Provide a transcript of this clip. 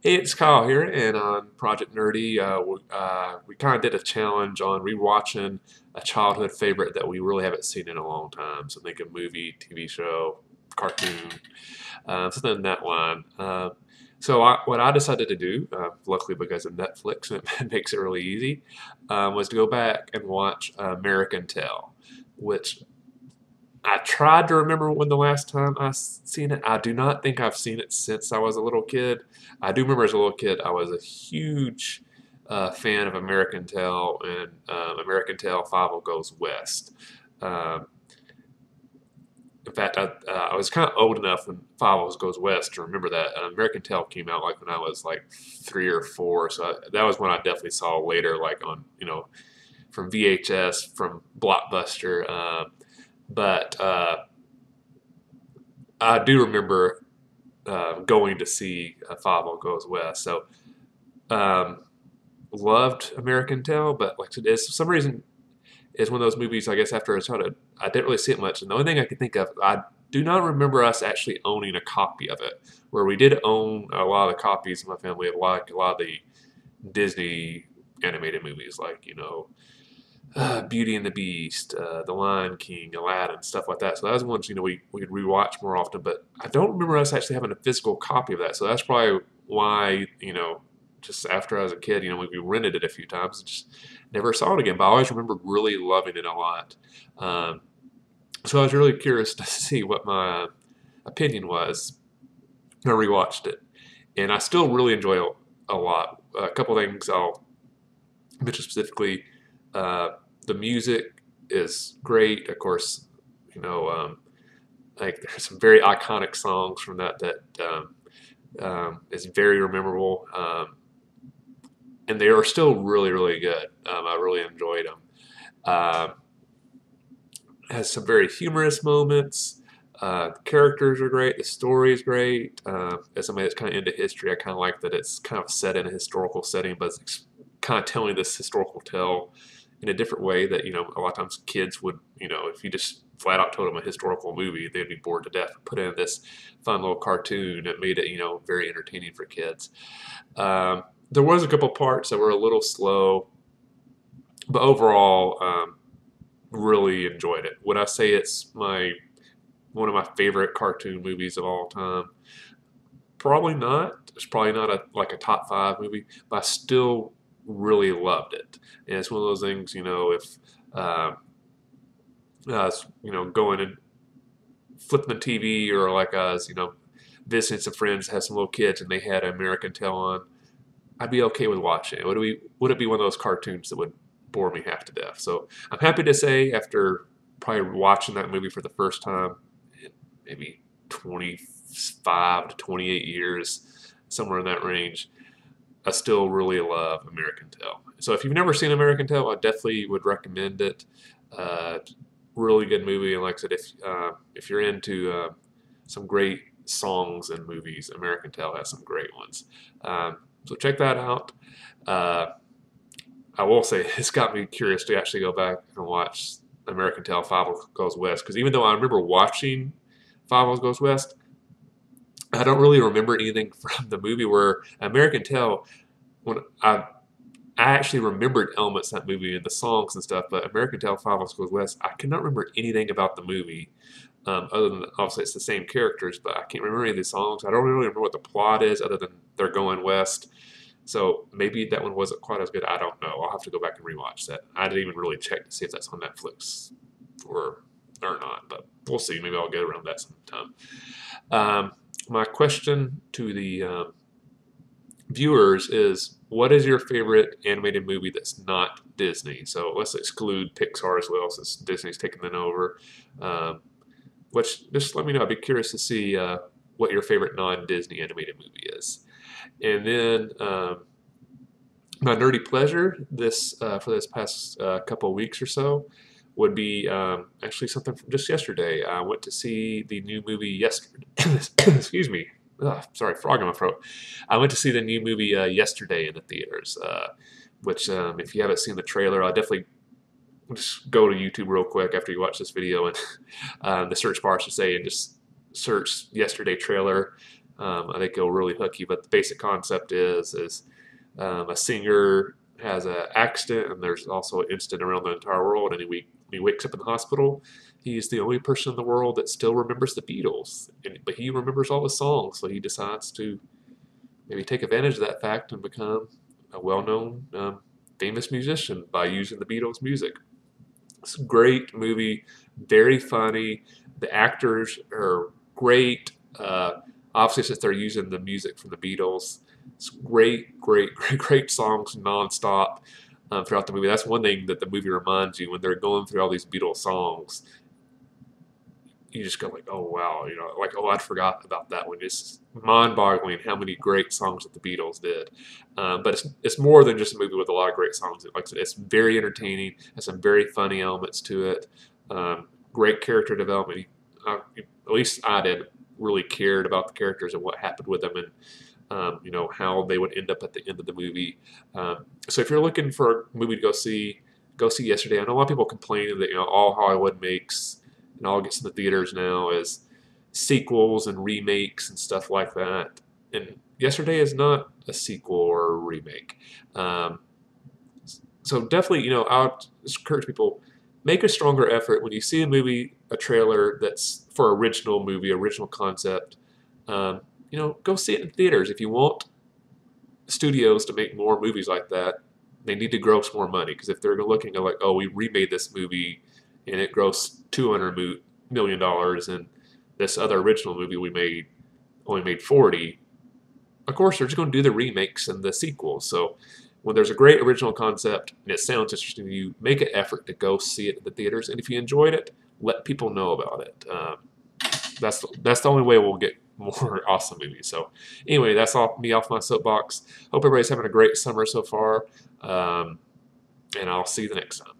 Hey, it's Kyle here, and on Project Nerdy, we kind of did a challenge on rewatching a childhood favorite that we really haven't seen in a long time. So think a movie, TV show, cartoon, something in that line. What I decided to do, luckily because of Netflix, it makes it really easy, was to go back and watch American Tail, which I tried to remember when the last time I seen it. I do not think I've seen it since I was a little kid. I do remember as a little kid, I was a huge fan of American Tail and American Tail 5 Goes West. Um, in fact, I was kind of old enough when 5 Goes West to remember that. American Tail came out like when I was like 3 or 4, so that was when I definitely saw later, like on, from VHS, from Blockbuster. But I do remember going to see 5 Goes West. So um, loved American Tail, but like I said, it's, for some reason, it's one of those movies. I guess after a childhood, I didn't really see it much. And the only thing I can think of, I do not remember us actually owning a copy of it. Where we did own a lot of the copies in my family of like a lot of the Disney animated movies, like Beauty and the Beast, The Lion King, Aladdin, stuff like that. So that was ones we'd rewatch more often. But I don't remember us actually having a physical copy of that. So that's probably why just after I was a kid, we rented it a few times and just never saw it again. But I always remember really loving it a lot. Um, so I was really curious to see what my opinion was. I rewatched it, and I still really enjoy it a lot. A couple things I'll mention specifically. Uh, the music is great. Of course, you know, um, like there's some very iconic songs from that is very memorable, and they are still really, really good. I really enjoyed them. Um, has some very humorous moments. The characters are great. The story is great. As somebody that's kind of into history, I kind of like that it's kind of set in a historical setting, but it's kind of telling this historical tale in a different way that a lot of times kids would, if you just flat out told them a historical movie, they'd be bored to death. Put in this fun little cartoon that made it very entertaining for kids. There was a couple parts that were a little slow, but overall, really enjoyed it. Would I say it's my one of my favorite cartoon movies of all time? Probably not. It's probably not like a top 5 movie, but I still really loved it. And it's one of those things, if uh, going and flipping the TV, or like I was, visiting some friends, had some little kids, and they had American Tail on, I'd be okay with watching it. Would it be one of those cartoons that would bore me half to death? So I'm happy to say, after probably watching that movie for the first time in maybe 25 to 28 years, somewhere in that range, I still really love American Tail. So if you've never seen American Tail, I definitely would recommend it. Uh, Really good movie, and like I said, if you're into some great songs and movies, American Tail has some great ones. So check that out. Uh, I will say it's got me curious to actually go back and watch American Tail 5 Goes West, because even though I remember watching 5 Goes West, I don't really remember anything from the movie. Where American Tail, when I actually remembered elements of that movie and the songs and stuff, but American Tail 5 Goes West, I cannot remember anything about the movie, other than obviously it's the same characters, but I can't remember any of the songs. I don't really remember what the plot is, other than they're going west. So maybe that one wasn't quite as good. I don't know. I'll have to go back and rewatch that. I didn't even really check to see if that's on Netflix or not, but we'll see. Maybe I'll get around that sometime. My question to the viewers is, what is your favorite animated movie that's not Disney? So let's exclude Pixar as well, since Disney's taken them over. Um, which, just let me know. I'd be curious to see what your favorite non-Disney animated movie is. And then my nerdy pleasure for this past couple of weeks or so would be actually something from just yesterday. I went to see the new movie yesterday. Excuse me. Ugh, sorry, frog in my throat. I went to see the new movie yesterday in the theaters, which, if you haven't seen the trailer, I'll definitely just go to YouTube real quick after you watch this video, and the search bar, I should say, and just search yesterday trailer. I think it'll really hook you. But the basic concept is a singer has an accident, and there's also an incident around the entire world, and he wakes up in the hospital. He's the only person in the world that still remembers the Beatles, but he remembers all the songs, so he decides to maybe take advantage of that fact and become a well-known, famous musician by using the Beatles' music. It's a great movie, very funny. The actors are great. Obviously, since they're using the music from the Beatles, it's great, great, great, great songs nonstop throughout the movie. That's one thing that the movie reminds you when they're going through all these Beatles songs. You just go like, oh wow, like oh I'd forgot about that one. It's mind-boggling how many great songs that the Beatles did. But it's more than just a movie with a lot of great songs. Like I said, it's very entertaining. Has some very funny elements to it. Great character development. At least I did really cared about the characters and what happened with them, and how they would end up at the end of the movie. So if you're looking for a movie to go see Yesterday. I know a lot of people complaining that all Hollywood makes and all gets in the theaters now is sequels and remakes and stuff like that. And Yesterday is not a sequel or a remake. So definitely, I would encourage people, make a stronger effort when you see a movie, a trailer that's for original movie, original concept. Go see it in theaters. If you want studios to make more movies like that, they need to gross more money, because if they're looking at like, oh, we remade this movie and it grossed $200 million, and this other original movie we made only made 40, of course they're just going to do the remakes and the sequels. So when there's a great original concept and it sounds interesting to you, make an effort to go see it at the theaters. And if you enjoyed it, let people know about it. That's the only way we'll get more awesome movies. So anyway, that's all me off my soapbox. Hope everybody's having a great summer so far, and I'll see you the next time.